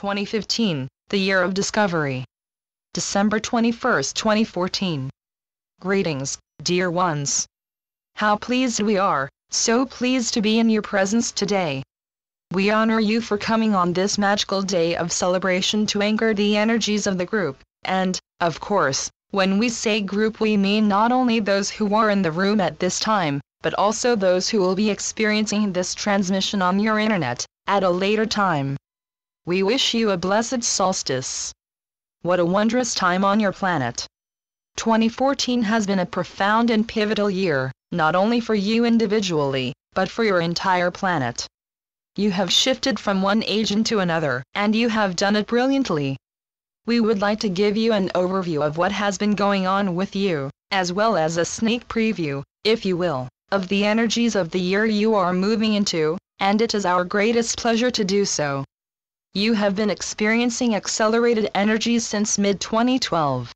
2015, the year of discovery. December 21, 2014. Greetings, dear ones. How pleased we are, so pleased to be in your presence today. We honor you for coming on this magical day of celebration to anchor the energies of the group, and, of course, when we say group we mean not only those who are in the room at this time, but also those who will be experiencing this transmission on your internet, at a later time. We wish you a blessed solstice. What a wondrous time on your planet. 2014 has been a profound and pivotal year, not only for you individually, but for your entire planet. You have shifted from one age into another, and you have done it brilliantly. We would like to give you an overview of what has been going on with you, as well as a sneak preview, if you will, of the energies of the year you are moving into, and it is our greatest pleasure to do so. You have been experiencing accelerated energies since mid-2012.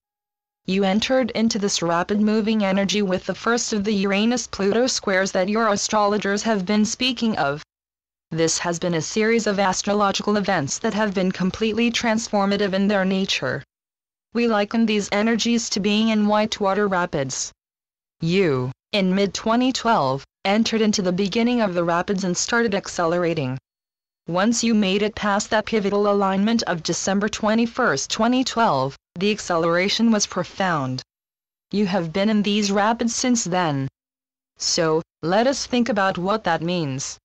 You entered into this rapid-moving energy with the first of the Uranus-Pluto squares that your astrologers have been speaking of. This has been a series of astrological events that have been completely transformative in their nature. We liken these energies to being in whitewater rapids. You, in mid-2012, entered into the beginning of the rapids and started accelerating. Once you made it past that pivotal alignment of December 21, 2012, the acceleration was profound. You have been in these rapids since then. So, let us think about what that means.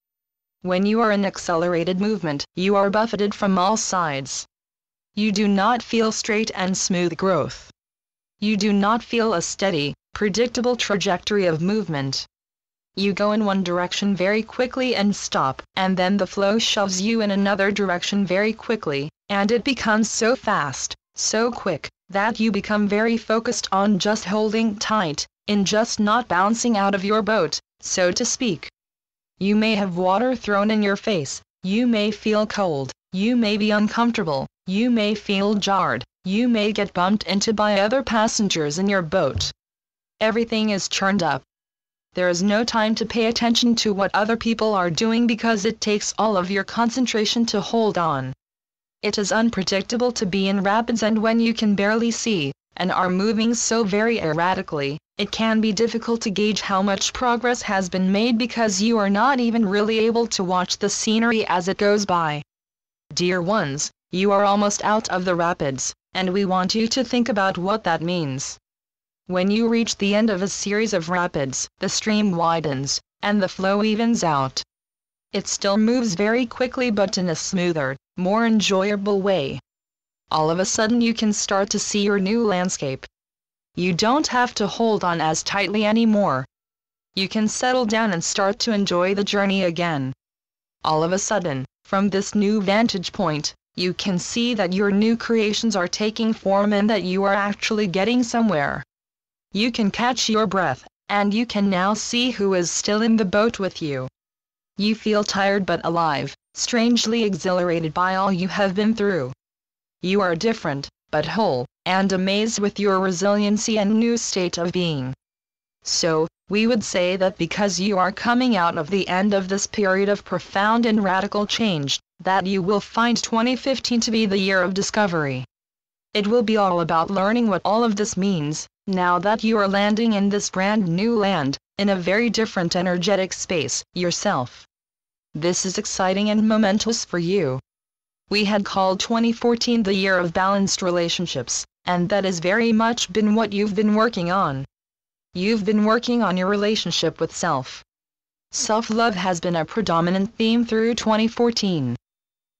When you are in accelerated movement, you are buffeted from all sides. You do not feel straight and smooth growth. You do not feel a steady, predictable trajectory of movement. You go in one direction very quickly and stop, and then the flow shoves you in another direction very quickly, and it becomes so fast, so quick, that you become very focused on just holding tight, in just not bouncing out of your boat, so to speak. You may have water thrown in your face, you may feel cold, you may be uncomfortable, you may feel jarred, you may get bumped into by other passengers in your boat. Everything is churned up. There is no time to pay attention to what other people are doing because it takes all of your concentration to hold on. It is unpredictable to be in rapids, and when you can barely see, and are moving so very erratically, it can be difficult to gauge how much progress has been made because you are not even really able to watch the scenery as it goes by. Dear ones, you are almost out of the rapids, and we want you to think about what that means. When you reach the end of a series of rapids, the stream widens, and the flow evens out. It still moves very quickly but in a smoother, more enjoyable way. All of a sudden you can start to see your new landscape. You don't have to hold on as tightly anymore. You can settle down and start to enjoy the journey again. All of a sudden, from this new vantage point, you can see that your new creations are taking form and that you are actually getting somewhere. You can catch your breath, and you can now see who is still in the boat with you. You feel tired but alive, strangely exhilarated by all you have been through. You are different, but whole, and amazed with your resiliency and new state of being. So, we would say that because you are coming out of the end of this period of profound and radical change, that you will find 2015 to be the year of discovery. It will be all about learning what all of this means, now that you are landing in this brand new land, in a very different energetic space, yourself. This is exciting and momentous for you. We had called 2014 the year of balanced relationships, and that has very much been what you've been working on. You've been working on your relationship with self. Self-love has been a predominant theme through 2014.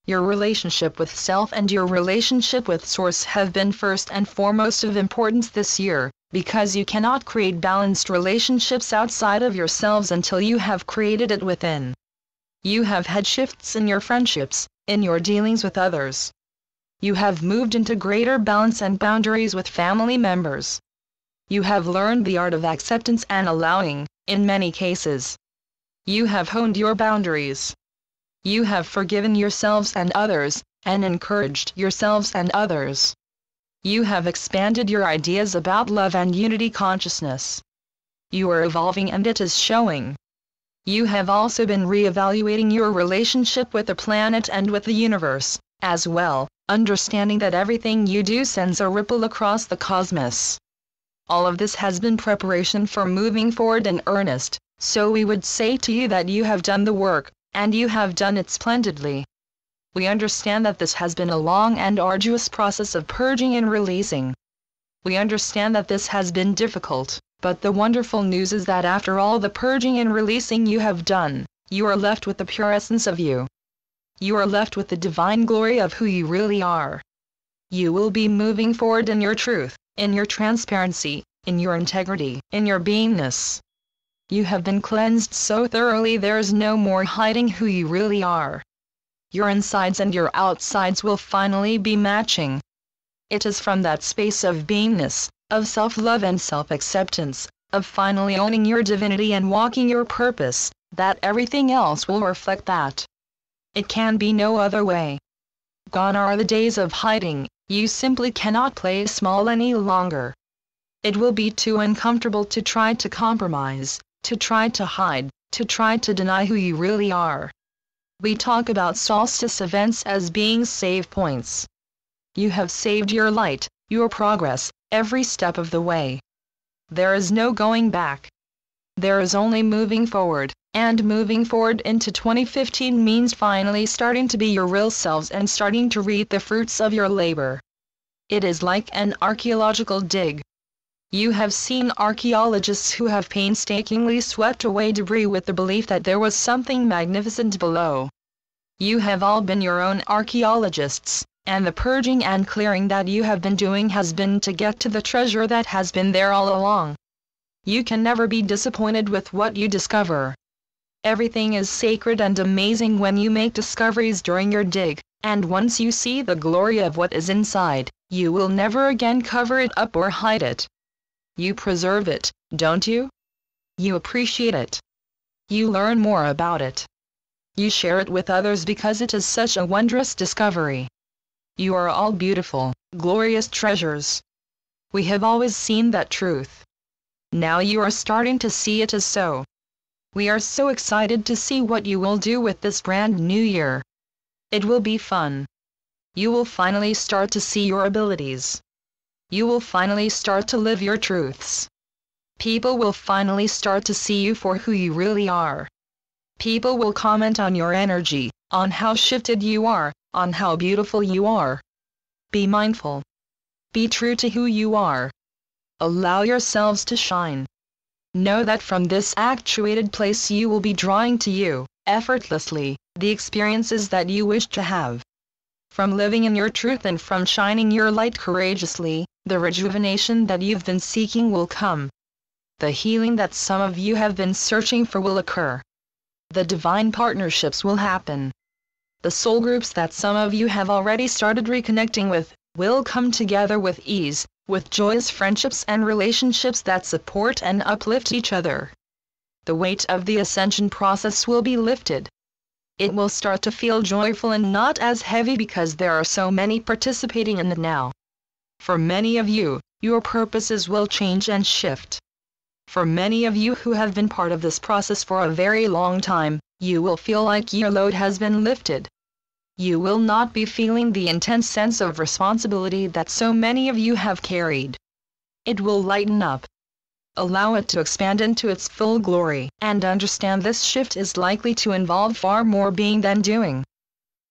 Your relationship with self and your relationship with Source have been first and foremost of importance this year, because you cannot create balanced relationships outside of yourselves until you have created it within. You have had shifts in your friendships, in your dealings with others. You have moved into greater balance and boundaries with family members. You have learned the art of acceptance and allowing, in many cases. You have honed your boundaries. You have forgiven yourselves and others, and encouraged yourselves and others. You have expanded your ideas about love and unity consciousness. You are evolving and it is showing. You have also been re-evaluating your relationship with the planet and with the universe, As well, understanding that everything you do sends a ripple across the cosmos. All of this has been preparation for moving forward in earnest, so we would say to you that you have done the work, and you have done it splendidly. We understand that this has been a long and arduous process of purging and releasing. We understand that this has been difficult, but the wonderful news is that after all the purging and releasing you have done, you are left with the pure essence of you. You are left with the divine glory of who you really are. You will be moving forward in your truth, in your transparency, in your integrity, in your beingness. You have been cleansed so thoroughly there is no more hiding who you really are. Your insides and your outsides will finally be matching. It is from that space of beingness, of self-love and self-acceptance, of finally owning your divinity and walking your purpose, that everything else will reflect that. It can be no other way. Gone are the days of hiding, you simply cannot play small any longer. It will be too uncomfortable to try to compromise, to try to hide, to try to deny who you really are. We talk about solstice events as being save points. You have saved your light, your progress, every step of the way. There is no going back. There is only moving forward, and moving forward into 2015 means finally starting to be your real selves and starting to reap the fruits of your labor. It is like an archaeological dig. You have seen archaeologists who have painstakingly swept away debris with the belief that there was something magnificent below. You have all been your own archaeologists, and the purging and clearing that you have been doing has been to get to the treasure that has been there all along. You can never be disappointed with what you discover. Everything is sacred and amazing when you make discoveries during your dig, and once you see the glory of what is inside, you will never again cover it up or hide it. You preserve it, don't you? You appreciate it. You learn more about it. You share it with others because it is such a wondrous discovery. You are all beautiful, glorious treasures. We have always seen that truth. Now you are starting to see it as so. We are so excited to see what you will do with this brand new year. It will be fun. You will finally start to see your abilities. You will finally start to live your truths. People will finally start to see you for who you really are. People will comment on your energy, on how shifted you are, on how beautiful you are. Be mindful. Be true to who you are. Allow yourselves to shine. Know that from this actuated place you will be drawing to you, effortlessly, the experiences that you wish to have. From living in your truth and from shining your light courageously, the rejuvenation that you've been seeking will come. The healing that some of you have been searching for will occur. The divine partnerships will happen. The soul groups that some of you have already started reconnecting with, will come together with ease, with joyous friendships and relationships that support and uplift each other. The weight of the ascension process will be lifted. It will start to feel joyful and not as heavy because there are so many participating in it now. For many of you, your purposes will change and shift. For many of you who have been part of this process for a very long time, you will feel like your load has been lifted. You will not be feeling the intense sense of responsibility that so many of you have carried. It will lighten up. Allow it to expand into its full glory, and understand this shift is likely to involve far more being than doing.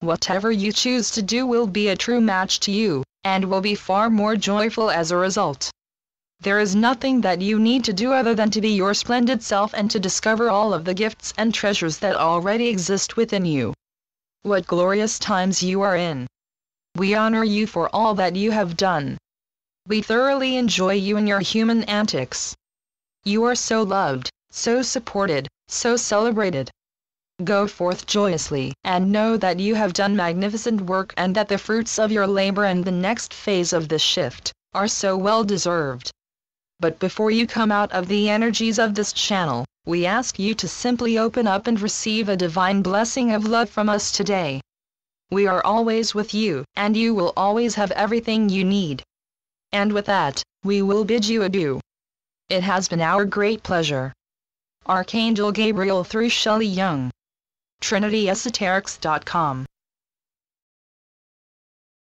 Whatever you choose to do will be a true match to you, and will be far more joyful as a result. There is nothing that you need to do other than to be your splendid self and to discover all of the gifts and treasures that already exist within you. What glorious times you are in. We honor you for all that you have done. We thoroughly enjoy you and your human antics. You are so loved, so supported, so celebrated. Go forth joyously, and know that you have done magnificent work and that the fruits of your labor and the next phase of this shift are so well deserved. But before you come out of the energies of this channel, we ask you to simply open up and receive a divine blessing of love from us today. We are always with you, and you will always have everything you need. And with that, we will bid you adieu. It has been our great pleasure. Archangel Gabriel through Shelley Young. TrinityEsoterics.com